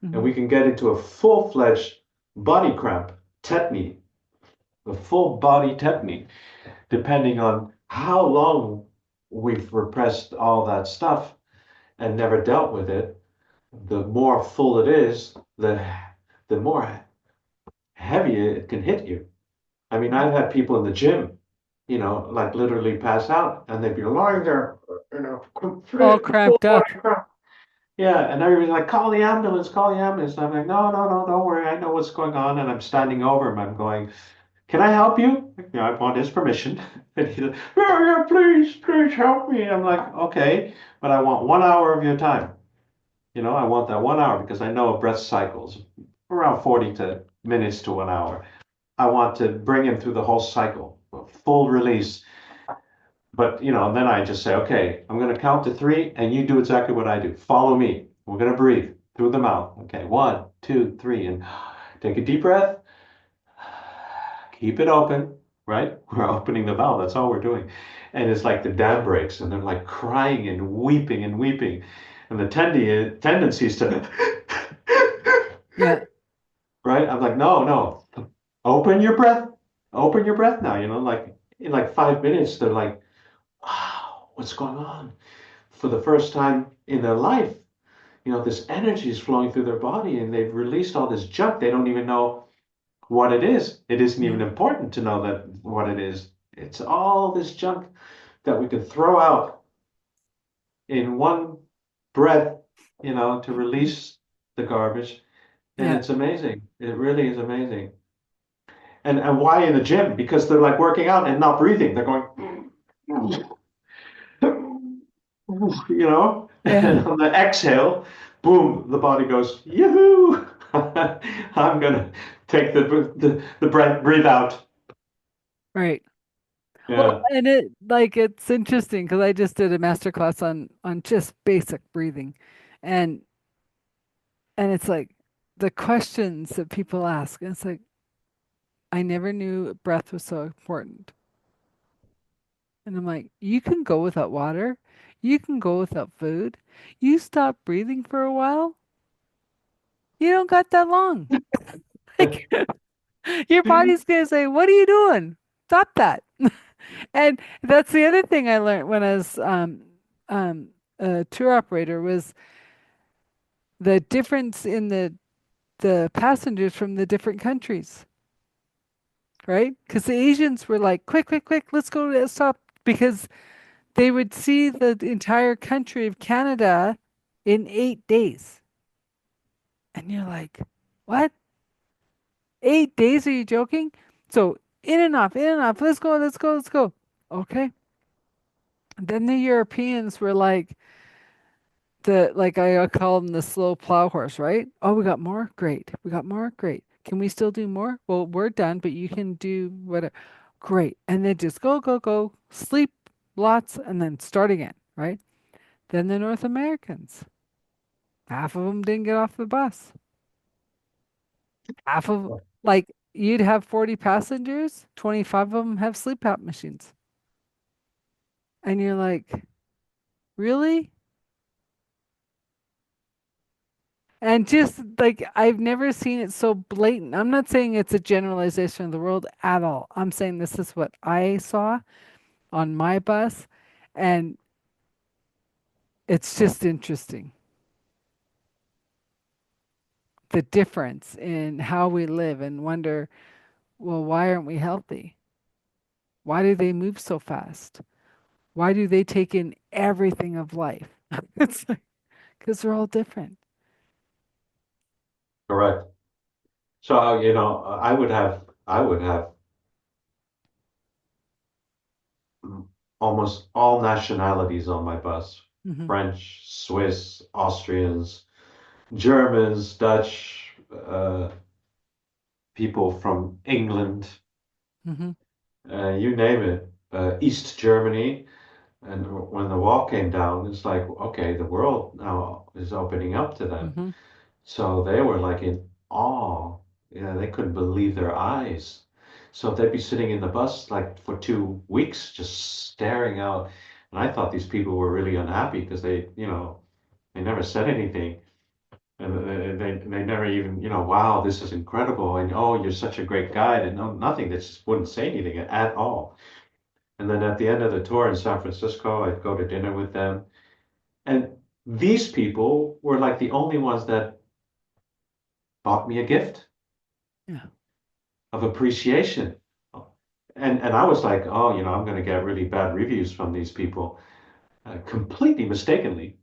and Mhm. we can get into a full-fledged body cramp, tetany, the full body tetany, depending on how long we've repressed all that stuff and never dealt with it. The more full it is, the more heavy it can hit you. I mean, I've had people in the gym, like literally pass out, and they'd be lying there, All full cramped up. body cramp. Yeah, and everybody's like, call the ambulance. And I'm like, no, no, no, don't worry, I know what's going on. And I'm standing over him. I'm going, can I help you? I want his permission. And he's like, yeah, yeah, please, please help me. I'm like, okay, but I want 1 hour of your time. I want that 1 hour because I know a breath cycles around 40 to minutes to 1 hour. I want to bring him through the whole cycle, full release. But, then I just say, okay, I'm going to count to three and you do exactly what I do. Follow me. We're going to breathe through the mouth. Okay, 1, 2, 3, and take a deep breath. Keep it open, right? We're opening the valve. That's all we're doing. And it's like the dam breaks and they're like crying and weeping and weeping. And the tendency is to, Yeah. right? I'm like, no, no, open your breath. Open your breath now. Like in like 5 minutes, they're like, wow, what's going on? For the first time in their life, this energy is flowing through their body and they've released all this junk. They don't even know what it is. It isn't even Mm. important to know that what it is. It's all this junk that we can throw out in one breath, to release the garbage. And Yeah. it's amazing. It really is amazing. And why in the gym? Because they're like working out and not breathing. They're going, Yeah. and on the exhale, boom, the body goes, yoo-hoo! I'm gonna take the breathe out. Right. Well, Yeah. and it's interesting because I just did a master class on just basic breathing, and it's like the questions that people ask, and it's like I never knew breath was so important. And I'm like, you can go without water, you can go without food, you stop breathing for a while, you don't got that long. Like your body's gonna say, "What are you doing? Stop that." And that's the other thing I learned when I was a tour operator was the difference in the passengers from the different countries, right? Because the Asians were like, quick, quick, quick, let's go, let's stop, because they would see the entire country of Canada in 8 days. And you're like, what? 8 days? Are you joking? So in and off, let's go, let's go, let's go. Okay. Then the Europeans were like, like I call them the slow plow horse, right? Oh, we got more? Great. We got more? Great. Can we still do more? Well, we're done, but you can do whatever. Great. And then just go, go, go, sleep lots, and then start again, right? Then the North Americans, half of them didn't get off the bus. Half of, like, you'd have 40 passengers, 25 of them have sleep app machines. And you're like, really? And just like I've never seen it so blatant. I'm not saying it's a generalization of the world at all. I'm saying this is what I saw on my bus, and it's just interesting the difference in how we live and wonder, well, why aren't we healthy? Why do they move so fast? Why do they take in everything of life? It's like because they're all different. Correct. So, I would have almost all nationalities on my bus. Hmm. French, Swiss, Austrians, Germans, Dutch, people from England, Hmm. you name it, East Germany. And when the wall came down, it's like, okay, the world now is opening up to them. Hmm. So they were like in awe. They couldn't believe their eyes. So they'd be sitting in the bus like for 2 weeks, just staring out. And I thought these people were really unhappy because they never said anything. And they never even, wow, this is incredible. And oh, you're such a great guide. And no, nothing. They just wouldn't say anything at all. And then at the end of the tour in San Francisco, I'd go to dinner with them. And these people were like the only ones that bought me a gift Yeah. of appreciation. And I was like, oh, I'm going to get really bad reviews from these people, completely mistakenly.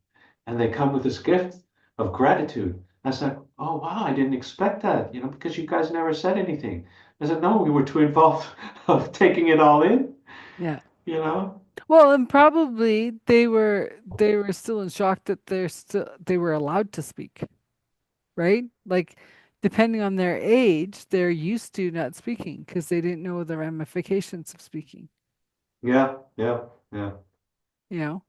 And they come with this gift of gratitude. I was like, oh, wow, I didn't expect that, because you guys never said anything. I said, no, we were too involved of taking it all in, Yeah. you know? Well, and probably they were still in shock that they were allowed to speak, right? Like depending on their age, they're used to not speaking because they didn't know the ramifications of speaking, Yeah, yeah, yeah. you know?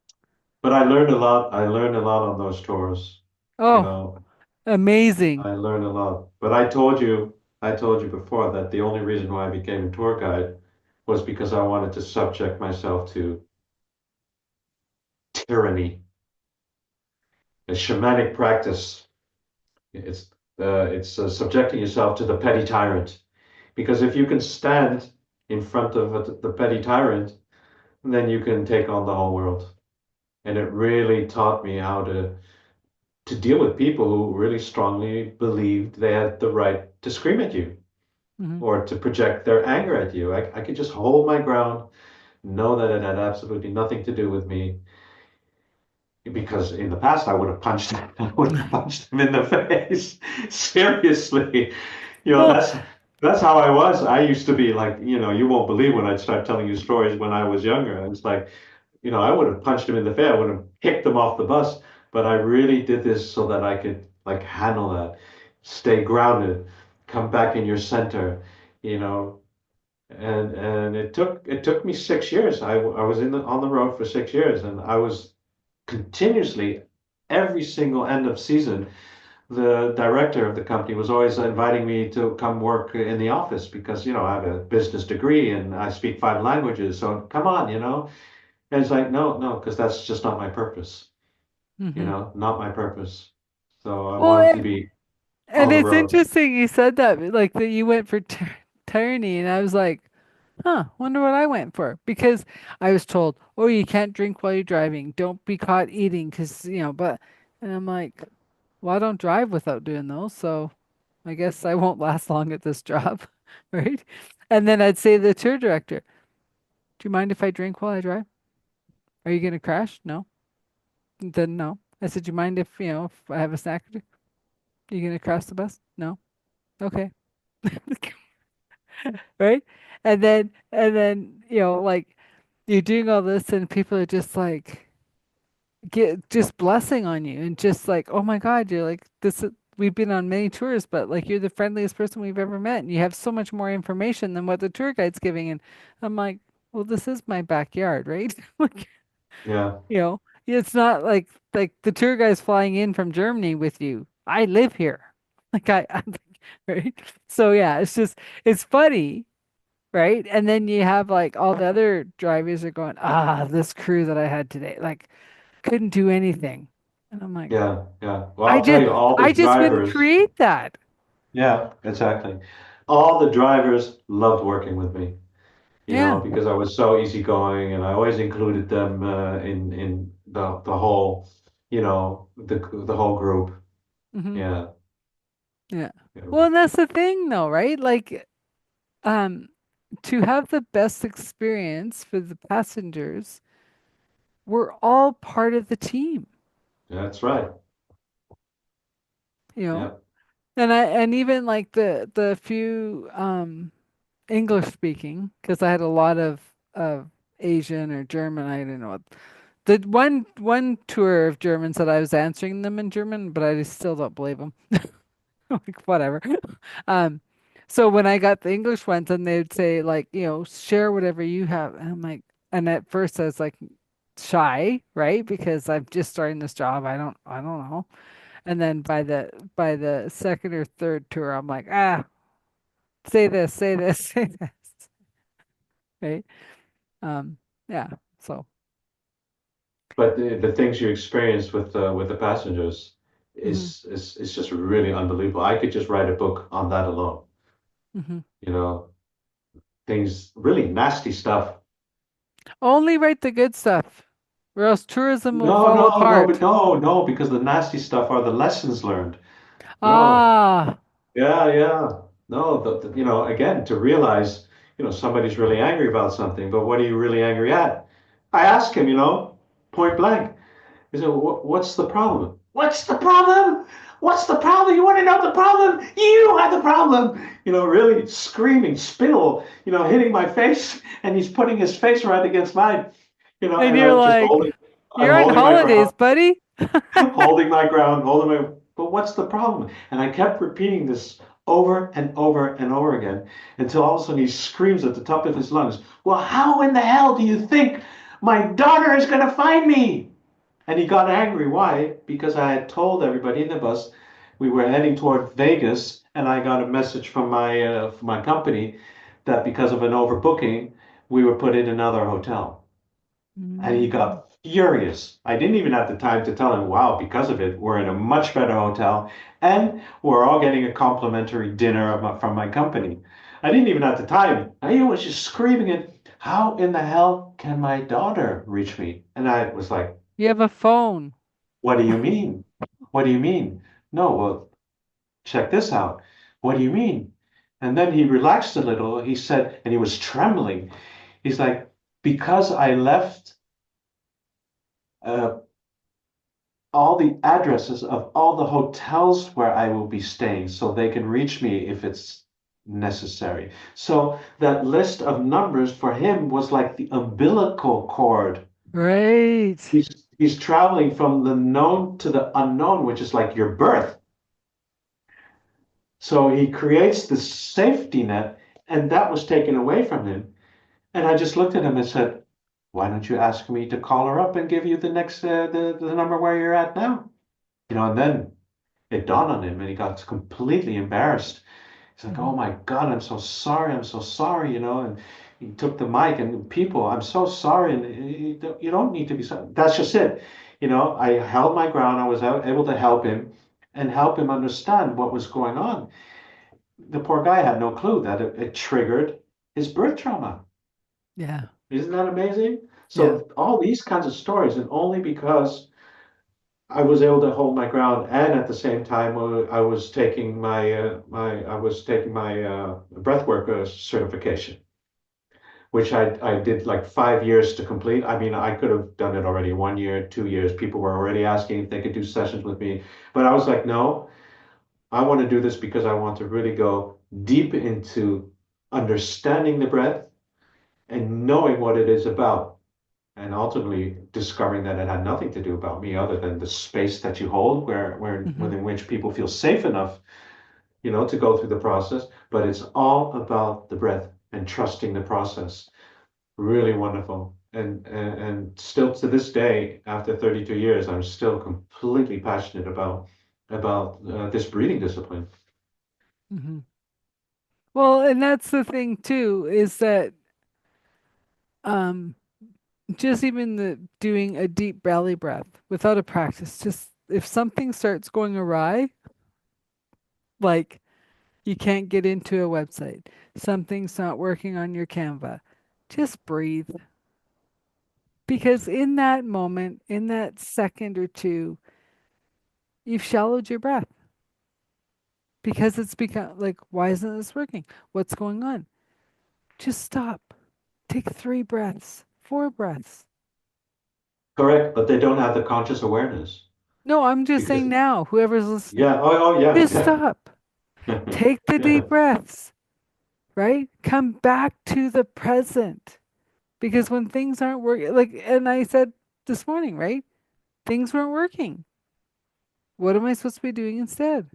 But I learned a lot. I learned a lot on those tours, you Oh, know. amazing. I learned a lot. But I told you before that the only reason why I became a tour guide was because I wanted to subject myself to tyranny, a shamanic practice. It's it's subjecting yourself to the petty tyrant. Because if you can stand in front of the petty tyrant, then you can take on the whole world. And it really taught me how to deal with people who really strongly believed they had the right to scream at you Hmm. or to project their anger at you. I could just hold my ground, know that it had absolutely nothing to do with me, because in the past I would have punched him, I would have punched him in the face. Seriously, Well, that's how I was. I used to be like, you won't believe when I'd start telling you stories when I was younger. I was like, I would have punched him in the face. I would have kicked him off the bus. But I really did this so that I could like handle that, stay grounded, come back in your center, you know. And it took me 6 years. I was on the road for 6 years, and I was continuously every single end of season. The director of the company was always inviting me to come work in the office because I have a business degree and I speak 5 languages. So come on, and it's like, no, no, because that's just not my purpose, hmm. not my purpose. So I Well, wanted to be and on the it's road. interesting you said that, like that you went for tyranny, and I was like, huh, wonder what I went for. Because I was told, oh, you can't drink while you're driving. Don't be caught eating because, but, and I'm like, well, I don't drive without doing those. So I guess I won't last long at this job. Right. And then I'd say to the tour director, do you mind if I drink while I drive? Are you going to crash? No. Then no. I said, do you mind if I have a snack or two? Are you going to crash the bus? No. Okay. Right. And then, like, you're doing all this and people are just like get just blessing on you and just like, oh my God, you're like we've been on many tours, but like you're the friendliest person we've ever met and you have so much more information than what the tour guide's giving. And I'm like, well, this is my backyard, right? Like, Yeah, it's not like the tour guide's flying in from Germany with you. I live here. Like right? So yeah, it's funny, right? And then you have like all the other drivers are going, this crew that I had today, like couldn't do anything. And I'm like, yeah, yeah. Well, I I'll tell just you, all the I just wouldn't drivers, create that. yeah, exactly. All the drivers loved working with me, Yeah. because I was so easygoing and I always included them in the whole, the whole group. Hmm. Yeah. Yeah. Yeah. Well, and that's the thing though, right? Like, um, to have the best experience for the passengers, we're all part of the team, That's right. you know? Yeah. And even like the few English speaking, because I had a lot of Asian or German, I don't know what. The one tour of Germans that I was answering them in German, but I just still don't believe them. Like whatever. Um, so when I got the English ones, and they'd say like, share whatever you have, and I'm like, and at first I was like shy, right? Because I'm just starting this job. I don't know. And then by the second or third tour, I'm like, say this, say this, right? Um, yeah. So But the things you experience with the passengers. Mm-hmm. is just really unbelievable. I could just write a book on that alone. Mm-hmm. You know, things really nasty stuff. Only write the good stuff, or else tourism will No, fall no, no, but apart. no, no, because the nasty stuff are the lessons learned. No, Ah, yeah, yeah. No, again, to realize, somebody's really angry about something, but what are you really angry at? I ask him, point blank. He said, what's the problem? What's the problem? What's the problem? You want to know the problem? You are the problem. Really screaming, spittle, hitting my face, and he's putting his face right against mine, and and you're like, I'm you're on holding my ground, holidays, buddy. holding my ground, holding my, but what's the problem? And I kept repeating this over and over and over again until all of a sudden he screams at the top of his lungs, well, how in the hell do you think my daughter is going to find me? And he got angry. Why? Because I had told everybody in the bus we were heading toward Vegas, and I got a message from my company that because of an overbooking, we were put in another hotel. And he Mm. got furious. I didn't even have the time to tell him, wow, because of it, we're in a much better hotel, and we're all getting a complimentary dinner from my company. I didn't even have the time. He was just screaming it. How in the hell can my daughter reach me? And I was like, You have a phone. what do you mean? What do you mean? No, well, check this out. What do you mean? And then he relaxed a little. He said, and he was trembling. He's like, because I left uh, all the addresses of all the hotels where I will be staying so they can reach me if it's necessary. So that list of numbers for him was like the umbilical cord. Right. He's traveling from the known to the unknown, which is like your birth. So he creates this safety net, and that was taken away from him. And I just looked at him and said, "Why don't you ask me to call her up and give you the next the number where you're at now?" And then it dawned on him, and he got completely embarrassed. He's like, Mm-hmm. "Oh my God, I'm so sorry, I'm so sorry," And he took the mic and people, I'm so sorry, and you don't need to be sorry. That's just it. I held my ground. I was able to help him and help him understand what was going on. The poor guy had no clue that it triggered his birth trauma. Yeah. Isn't that amazing? Yeah. So all these kinds of stories, and only because I was able to hold my ground, and at the same time, I was taking my breathwork certification, which I did like 5 years to complete. I mean, I could have done it already 1 year, 2 years. People were already asking if they could do sessions with me, but I was like, no, I want to do this because I want to really go deep into understanding the breath and knowing what it is about, and ultimately discovering that it had nothing to do about me other than the space that you hold, where Mm-hmm. within which people feel safe enough, to go through the process. But it's all about the breath and trusting the process. Really wonderful. And still to this day, after 32 years, I'm still completely passionate about this breathing discipline. Mm-hmm. Well, and that's the thing too, is that um just even the doing a deep belly breath without a practice, just if something starts going awry, like you can't get into a website, something's not working on your Canva, just breathe. Because in that moment, in that second or two, you've shallowed your breath because it's become like, why isn't this working? What's going on? Just stop. Take 3 breaths, 4 breaths. Correct, but they don't have the conscious awareness No, I'm just because saying now, whoever's listening, yeah, oh yeah, just stop. yeah, Take the yeah. deep breaths, right? Come back to the present. Because when things aren't working, like, and I said this morning, right? Things weren't working. What am I supposed to be doing instead?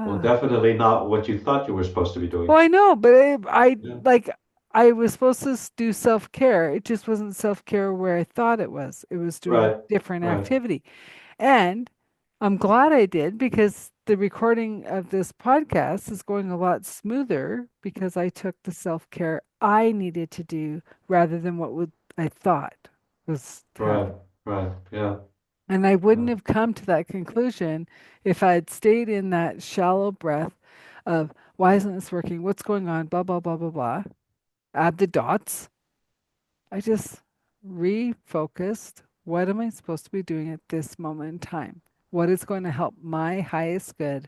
Well, Ah. definitely not what you thought you were supposed to be Well, doing. I know, but I Yeah, like, I was supposed to do self care. It just wasn't self care where I thought it was. It was doing right, different right, activity. And I'm glad I did because the recording of this podcast is going a lot smoother because I took the self care I needed to do rather than what would I thought was right, happening. right. Yeah. And I wouldn't Yeah. have come to that conclusion if I had stayed in that shallow breath of why isn't this working? What's going on? Blah, blah, blah, blah, blah. Add the dots. I just refocused. What am I supposed to be doing at this moment in time? What is going to help my highest good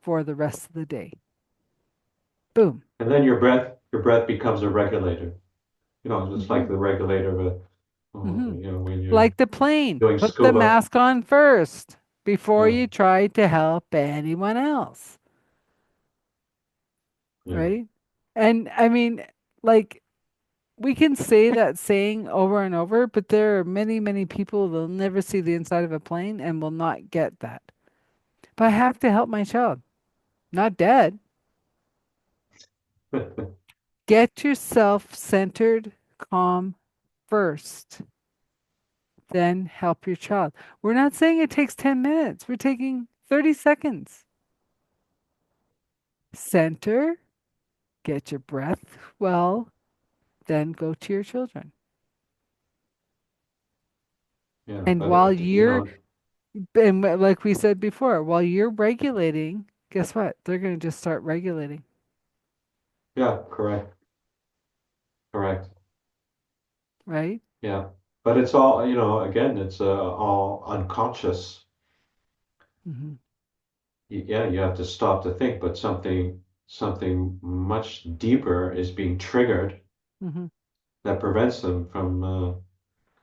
for the rest of the day? Boom. And then your breath becomes a regulator. You know, just Hmm. like the regulator of a, Hmm. you know, when you're Like the plane, doing put the scuba. mask on first before Yeah, you try to help anyone else, yeah. right? And I mean, like, we can say that saying over and over, but there are many, many people that'll never see the inside of a plane and will not get that. But I have to help my child, not dead. Get yourself centered, calm first, then help your child. We're not saying it takes 10 minutes, we're taking 30 seconds. Center, get your breath well, then go to your children. Yeah, And but while you you're, know, and like we said before, while you're regulating, guess what? They're going to just start regulating, yeah, correct, correct. right? Yeah, but it's all, you know, again, it's all unconscious. Hmm. Yeah, you have to stop to think, but something much deeper is being triggered Hmm. that prevents them from.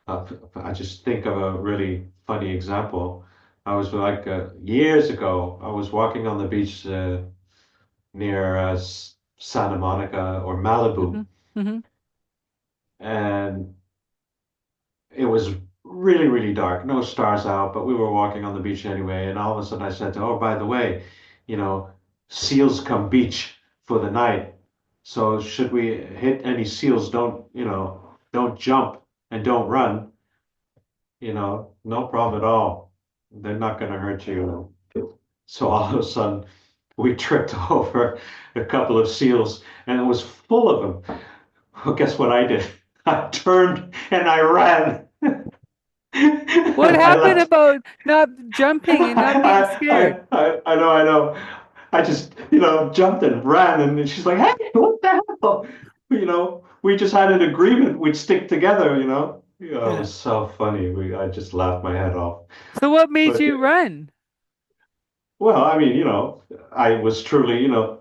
I just think of a really funny example. I was like years ago. I was walking on the beach near Santa Monica or Hmm. Malibu, Hmm. and it was really, really dark, no stars out, but we were walking on the beach anyway. And all of a sudden I said to her, oh, by the way, you know, seals come beach for the night. So should we hit any seals, don't, you know, don't jump and don't run, you know, no problem at all. They're not going to hurt you. So all of a sudden we tripped over a couple of seals and it was full of them. Well, guess what I did? I turned and I ran. What I happened left. about not jumping and not being scared? I know. I just, you know, jumped and ran, and she's like, "Hey, what the hell?" You know, we just had an agreement we'd stick together. You know, yeah, it Yeah. was so funny. I just laughed my head off. So what made But you run? well, I mean, you know, I was truly, you know,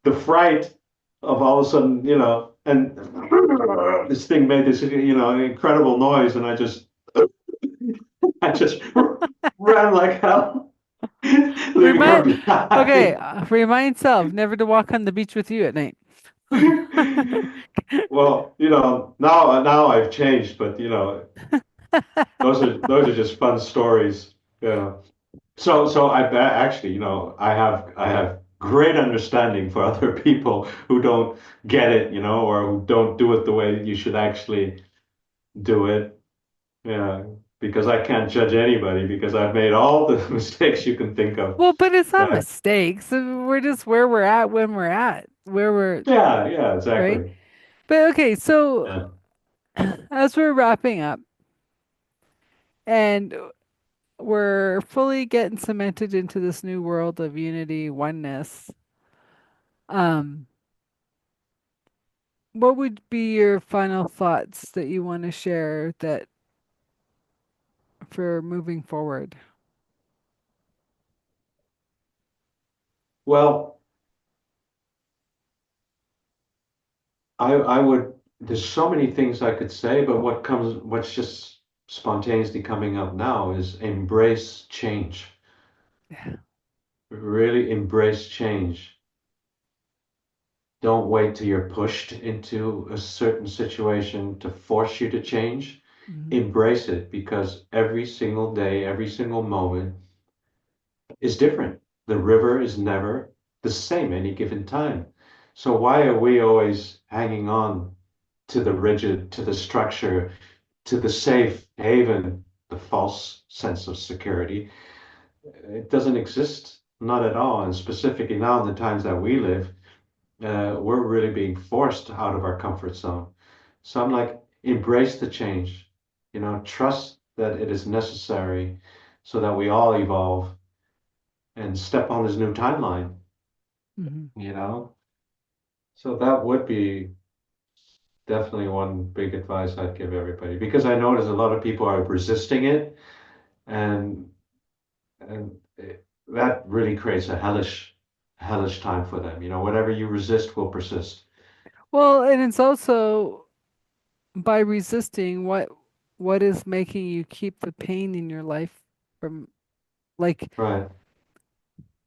the fright of all of a sudden, you know, and this thing made this, you know, incredible noise, and I just ran like hell, leaving her Remind, okay, behind. remind self never to walk on the beach with you at night. Well, you know, now I've changed, but you know, those are just fun stories. Yeah. So actually, you know, I have great understanding for other people who don't get it, you know, or who don't do it the way you should actually do it. Yeah, because I can't judge anybody because I've made all the mistakes you can think of. Well, but it's not Yeah, mistakes. We're just where we're at when we're at, where we're, yeah, yeah, right? exactly. But okay, so Yeah. as we're wrapping up and we're fully getting cemented into this new world of unity, oneness, um, what would be your final thoughts that you want to share that for moving forward? Well, I would, there's so many things I could say, but what's just spontaneously coming up now is embrace change. Yeah. Really embrace change. Don't wait till you're pushed into a certain situation to force you to change. Hmm. Embrace it because every single day, every single moment is different. The river is never the same any given time. So why are we always hanging on to the rigid, to the structure, to the safe haven, the false sense of security? It doesn't exist, not at all. And specifically now in the times that we live, we're really being forced out of our comfort zone. So I'm like, embrace the change, you know, trust that it is necessary so that we all evolve and step on this new timeline, Hmm. you know? So that would be definitely one big advice I'd give everybody because I notice a lot of people are resisting it and that really creates a hellish time for them. You know, whatever you resist will persist. Well, and it's also by resisting what is making you keep the pain in your life from, like, Right.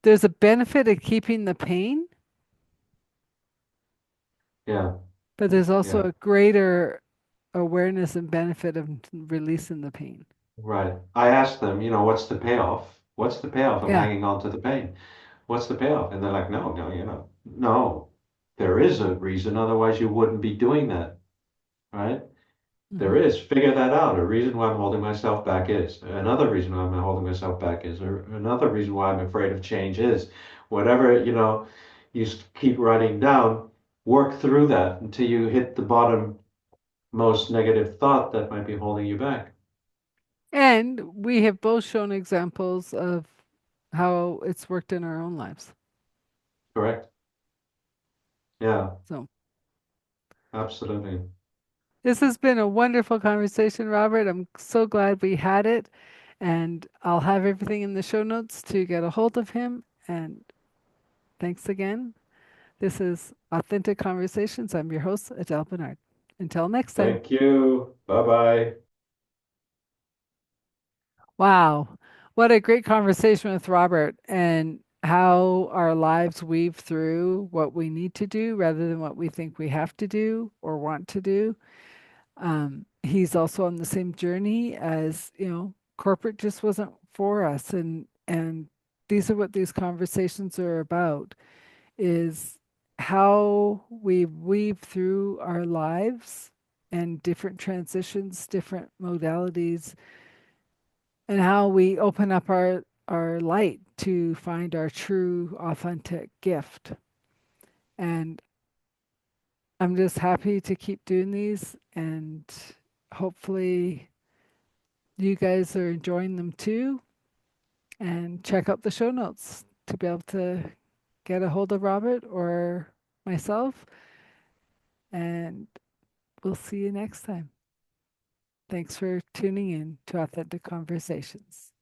there's a benefit of keeping the pain, Yeah. but there's also Yeah. a greater awareness and benefit of releasing the pain. Right. I asked them, you know, what's the payoff? What's the payoff of Yeah. hanging on to the pain? What's the payoff? And they're like, no, no, you know, no, there is a reason. Otherwise, you wouldn't be doing that. Right. There Hmm. is. Figure that out. A reason why I'm holding myself back is. Another reason why I'm holding myself back is. Or another reason why I'm afraid of change is. Whatever, you know, you keep writing down, work through that until you hit the bottom most negative thought that might be holding you back. And we have both shown examples of how it's worked in our own lives. Correct? Yeah, So absolutely. this has been a wonderful conversation, Robert. I'm so glad we had it. And I'll have everything in the show notes to get a hold of him. And thanks again. This is Authentic Conversations. I'm your host, Adele Bernard. Until next time. Thank you. Bye bye. Wow. What a great conversation with Robert, and how our lives weave through what we need to do rather than what we think we have to do or want to do. He's also on the same journey as, corporate just wasn't for us. And these are what these conversations are about, is how we weave through our lives and different transitions, different modalities, and how we open up our light to find our true authentic gift. And I'm just happy to keep doing these, and hopefully you guys are enjoying them too. And check out the show notes to be able to get a hold of Robert or myself. And we'll see you next time. Thanks for tuning in to Authentic Conversations.